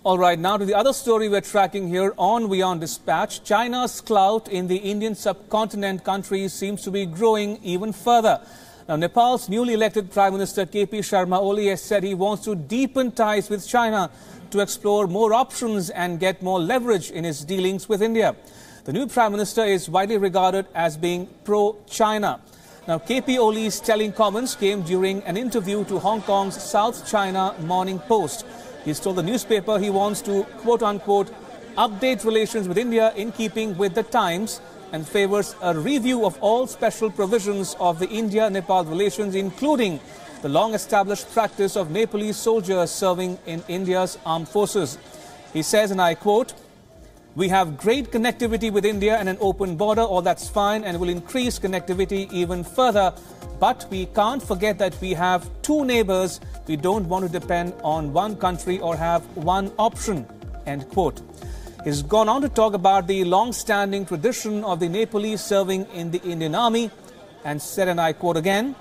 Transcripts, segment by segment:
All right, now to the other story we're tracking here on WION Dispatch. China's clout in the Indian subcontinent countries seems to be growing even further. Now, Nepal's newly elected Prime Minister KP Sharma Oli has said he wants to deepen ties with China to explore more options and get more leverage in his dealings with India. The new Prime Minister is widely regarded as being pro-China. Now, KP Oli's telling comments came during an interview to Hong Kong's South China Morning Post. He's told the newspaper he wants to, quote-unquote, update relations with India in keeping with the times and favors a review of all special provisions of the India-Nepal relations, including the long-established practice of Nepalese soldiers serving in India's armed forces. He says, and I quote, "We have great connectivity with India and an open border, all that's fine and will increase connectivity even further. But we can't forget that we have two neighbors. We don't want to depend on one country or have one option," end quote. He's gone on to talk about the long-standing tradition of the Nepalese serving in the Indian Army and said, and I quote again,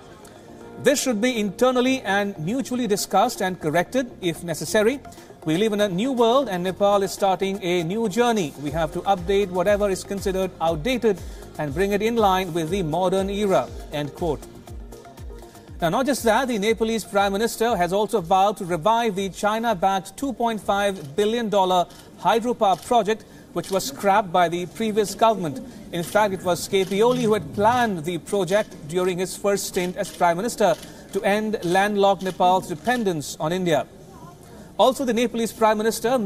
"This should be internally and mutually discussed and corrected if necessary. We live in a new world and Nepal is starting a new journey. We have to update whatever is considered outdated and bring it in line with the modern era," end quote. Now, not just that, the Nepalese Prime Minister has also vowed to revive the China-backed $2.5 billion hydropower project, which was scrapped by the previous government. In fact, it was KP Oli who had planned the project during his first stint as Prime Minister to end landlocked Nepal's dependence on India. Also, the Nepalese Prime Minister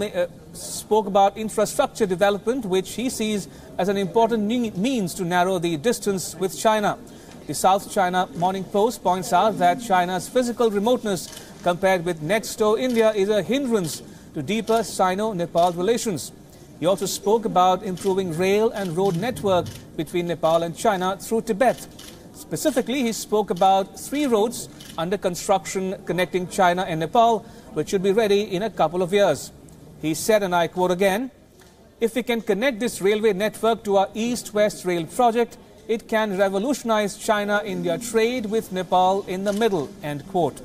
spoke about infrastructure development, which he sees as an important means to narrow the distance with China. The South China Morning Post points out that China's physical remoteness compared with next-door India is a hindrance to deeper Sino-Nepal relations. He also spoke about improving rail and road network between Nepal and China through Tibet. Specifically, he spoke about 3 roads under construction connecting China and Nepal, which should be ready in a couple of years. He said, and I quote again, "If we can connect this railway network to our East-West Rail project, it can revolutionize China-India trade with Nepal in the middle," end quote.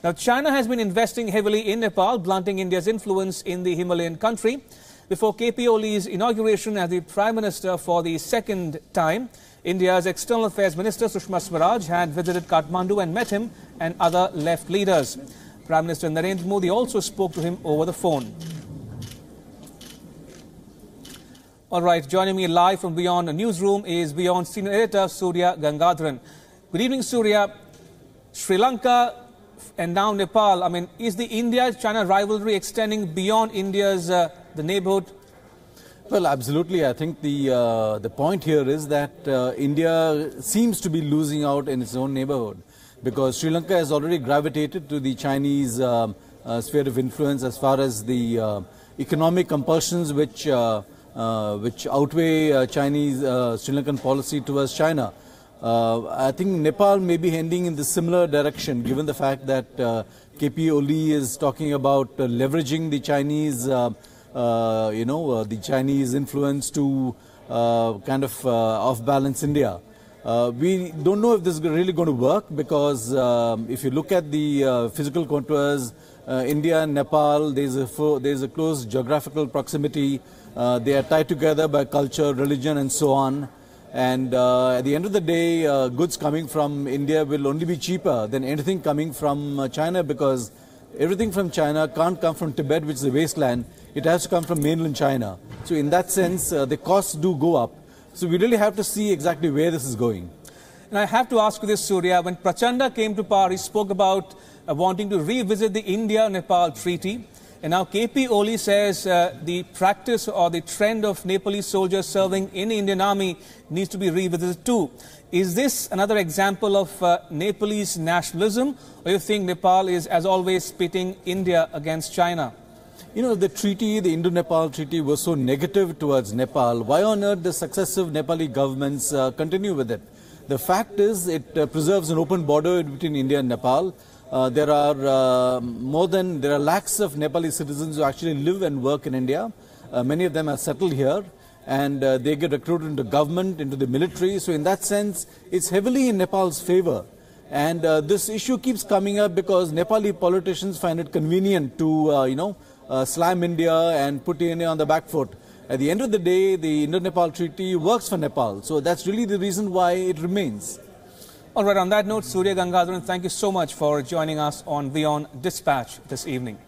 Now, China has been investing heavily in Nepal, blunting India's influence in the Himalayan country. Before KP Oli's inauguration as the Prime Minister for the second time, India's External Affairs Minister Sushma Swaraj had visited Kathmandu and met him and other left leaders. Prime Minister Narendra Modi also spoke to him over the phone. All right, joining me live from WION Newsroom is WION Senior Editor Surya Gangadharan. Good evening, Surya. Sri Lanka and now Nepal, I mean, is the India-China rivalry extending beyond India's the neighborhood? Well, absolutely. I think the point here is that India seems to be losing out in its own neighborhood, because Sri Lanka has already gravitated to the Chinese sphere of influence as far as the economic compulsions which outweigh Chinese Sri Lankan policy towards China. I think Nepal may be heading in the similar direction, given the fact that KP Oli is talking about leveraging the Chinese, the Chinese influence to kind of off-balance India. We don't know if this is really going to work, because if you look at the physical contours, India and Nepal, there's a close geographical proximity. They are tied together by culture, religion, and so on. And at the end of the day, goods coming from India will only be cheaper than anything coming from China, because everything from China can't come from Tibet, which is a wasteland. It has to come from mainland China. So in that sense, the costs do go up. So we really have to see exactly where this is going. And I have to ask you this, Surya. When Prachanda came to power, he spoke about wanting to revisit the India-Nepal treaty. And now KP Oli says the practice or the trend of Nepalese soldiers serving in the Indian Army needs to be revisited too. Is this another example of Nepalese nationalism, or do you think Nepal is, as always, pitting India against China? You know, the treaty, the Indo-Nepal treaty, was so negative towards Nepal. Why on earth the successive Nepali governments continue with it? The fact is, it preserves an open border between India and Nepal. There are lakhs of Nepali citizens who actually live and work in India. Many of them are settled here, and they get recruited into government, into the military. So in that sense, it's heavily in Nepal's favor. And this issue keeps coming up because Nepali politicians find it convenient to, slam India and put India on the back foot. At the end of the day, the Indo-Nepal Treaty works for Nepal. So that's really the reason why it remains. All right, on that note, Surya Gangadharan, thank you so much for joining us on WION Dispatch this evening.